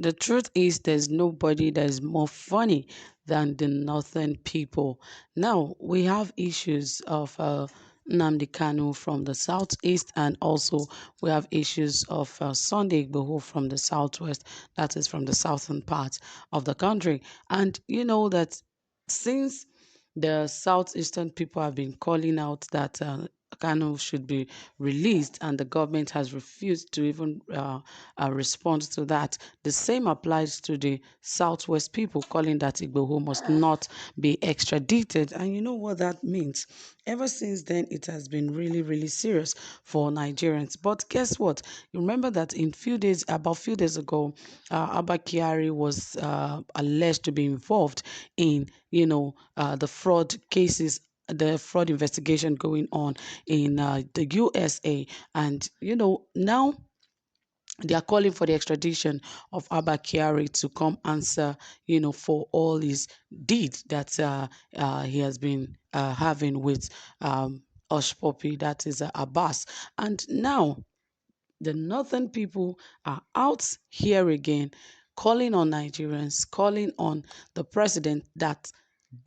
The truth is, there's nobody that is more funny than the northern people. Now, we have issues of Nnamdi Kanu from the southeast, and also we have issues of Sunday Igboho from the southwest, that is from the southern part of the country. And you know that since the southeastern people have been calling out that Kanu should be released, and the government has refused to even respond to that. The same applies to the southwest people calling that Igboho must not be extradited. And you know what that means? Ever since then, it has been really, really serious for Nigerians. But guess what? You remember that about few days ago, Abba Kyari was alleged to be involved in, the fraud cases, the fraud investigation going on in the USA. And, now they are calling for the extradition of Abba Kyari to come answer, for all his deeds that he has been having with Osh Poppy, that is Abbas. And now the northern people are out here again, calling on Nigerians, calling on the president that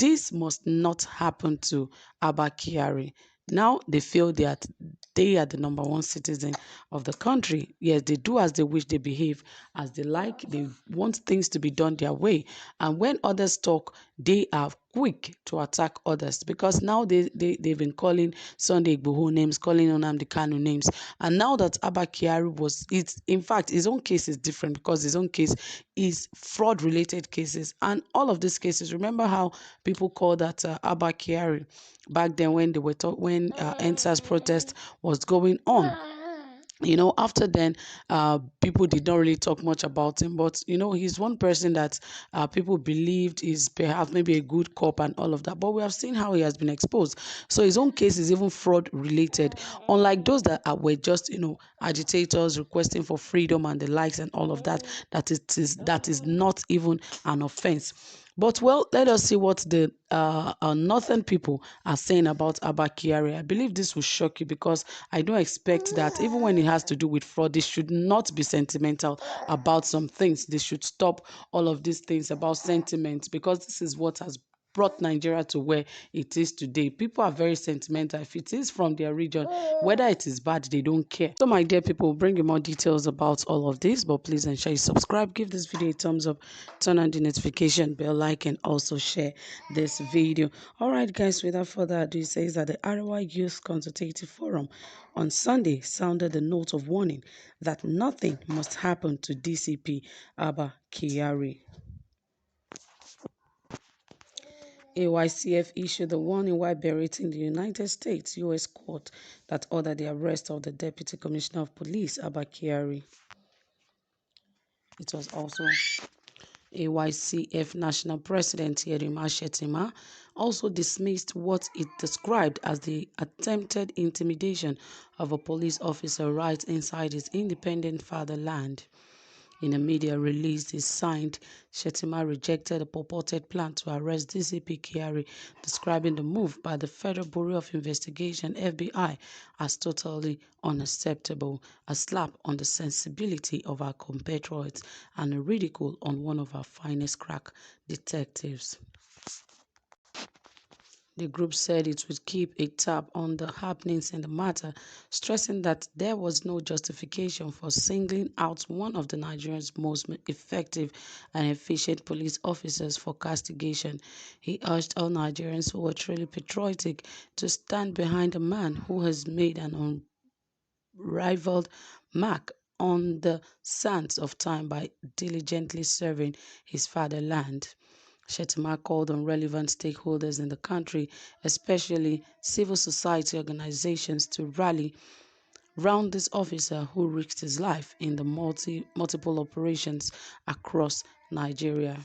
this must not happen to Abba Kyari. Now they feel that they are the number one citizen of the country. Yes, they do as they wish, they behave as they like, they want things to be done their way. And when others talk, they are quick to attack others, because now they've been calling Sunday Igboho names, calling Nnamdi Kanu names. And now that Abba Kyari in fact, his own case is different, because his own case is fraud related cases. And all of these cases, remember how people called that Abba Kyari back then when when NSAS protest was going on. After then, people did not really talk much about him, but he's one person that people believed is perhaps maybe a good cop and all of that. But we have seen how he has been exposed. So his own case is even fraud related, unlike those that were just agitators requesting for freedom and the likes and all of that. That is not even an offense. But well, let us see what the northern people are saying about Abba Kyari. I believe this will shock you, because I don't expect that even when it has to do with fraud, they should not be sentimental about some things. They should stop all of these things about sentiment, because this is what has brought Nigeria to where it is today. People are very sentimental. If it is from their region, whether it is bad, they don't care. So my dear people, we'll bring you more details about all of this, but please ensure you subscribe, give this video a thumbs up, turn on the notification bell, like, and also share this video. All right, guys, without further ado, it says that the Arewa Youth Consultative Forum on Sunday sounded a note of warning that nothing must happen to DCP Abba Kyari. AYCF issued a warning while berating the United States U.S. court that ordered the arrest of the Deputy Commissioner of Police, Abba Kyari. It was also AYCF National President Yerima Shetima also dismissed what it described as the attempted intimidation of a police officer right inside his independent fatherland. In a media release he signed, Shetima rejected a purported plan to arrest DCP Kyari, describing the move by the Federal Bureau of Investigation (FBI) as totally unacceptable, a slap on the sensibility of our compatriots, and a ridicule on one of our finest crack detectives. The group said it would keep a tab on the happenings in the matter, stressing that there was no justification for singling out one of the Nigeria's most effective and efficient police officers for castigation. He urged all Nigerians who were truly patriotic to stand behind a man who has made an unrivaled mark on the sands of time by diligently serving his fatherland. Shetima called on relevant stakeholders in the country, especially civil society organizations, to rally round this officer who risked his life in the multiple operations across Nigeria.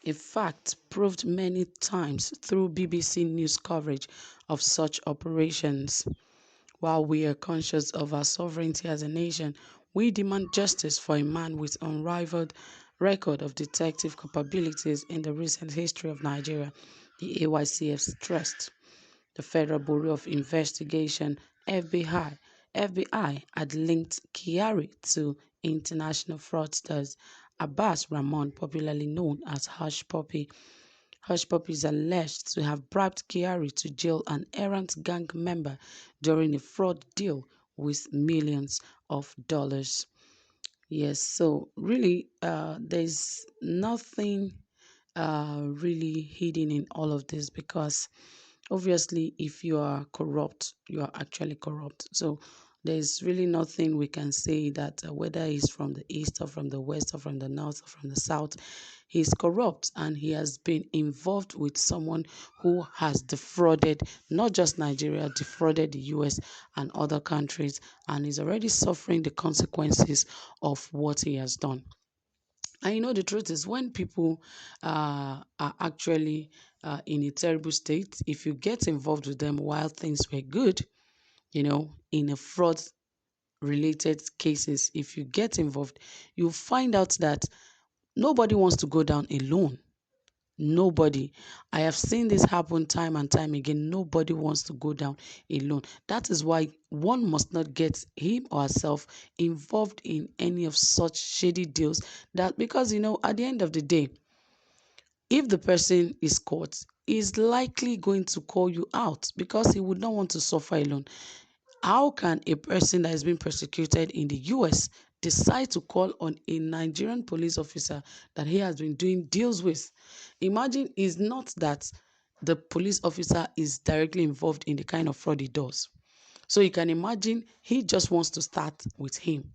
In fact, proved many times through BBC News coverage of such operations. While we are conscious of our sovereignty as a nation, we demand justice for a man with unrivaled record of detective capabilities in the recent history of Nigeria, the AYCF stressed. The Federal Bureau of Investigation (FBI) had linked Kyari to international fraudsters Abbas Rahman, popularly known as Hush Puppy, is alleged to have bribed Kyari to jail an errant gang member during a fraud deal with millions of dollars. Yes, so really, there's nothing really hidden in all of this, because obviously, if you are corrupt, you are actually corrupt. So there's really nothing we can say that whether he's from the east or from the west or from the north or from the south, he's corrupt, and he has been involved with someone who has defrauded not just Nigeria, defrauded the US and other countries, and is already suffering the consequences of what he has done. And the truth is, when people are actually in a terrible state, if you get involved with them while things were good, in a fraud related cases, if you get involved, you find out that nobody wants to go down alone. Nobody. I have seen this happen time and time again. Nobody wants to go down alone. That is why one must not get him or herself involved in any of such shady deals. That because at the end of the day, if the person is caught, is likely going to call you out because he would not want to suffer alone. How can a person that is being persecuted in the US decide to call on a Nigerian police officer that he has been doing deals with? Imagine, it's not that the police officer is directly involved in the kind of fraud he does. So you can imagine he just wants to start with him.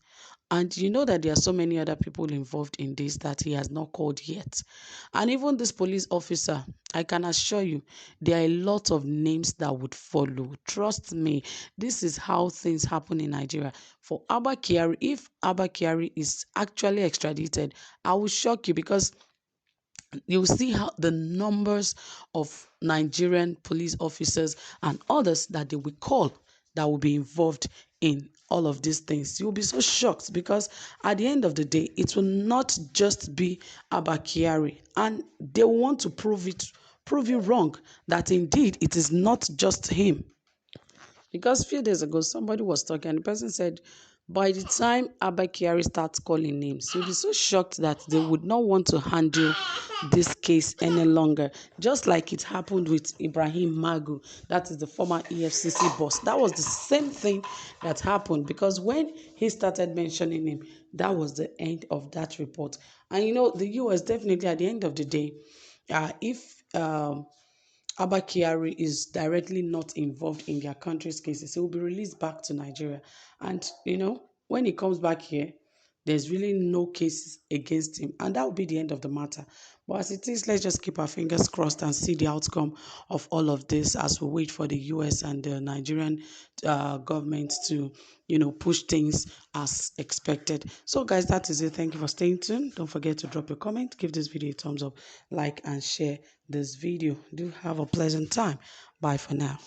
And you know that there are so many other people involved in this that he has not called yet. And even this police officer, I can assure you, there are a lot of names that would follow. Trust me, this is how things happen in Nigeria. For Abba Kyari, if Abba Kyari is actually extradited, I will shock you, because you'll see how the numbers of Nigerian police officers and others that they will call that will be involved in all of these things. You'll be so shocked, because at the end of the day, it will not just be Abba Kyari, and they want to prove you wrong, that indeed it is not just him. Because a few days ago, somebody was talking, and the person said, by the time Abba Kyari starts calling names, you'll be so shocked that they would not want to handle this case any longer. Just like it happened with Ibrahim Magu, that is the former EFCC boss. That was the same thing that happened, because when he started mentioning him, that was the end of that report. And the US definitely, at the end of the day, if Abba Kyari is directly not involved in their country's cases, he will be released back to Nigeria. And, when he comes back here, there's really no cases against him. And that will be the end of the matter. But as it is, let's just keep our fingers crossed and see the outcome of all of this as we wait for the US and the Nigerian government to, push things as expected. So, guys, that is it. Thank you for staying tuned. Don't forget to drop your comment, give this video a thumbs up, like, and share this video. Do have a pleasant time. Bye for now.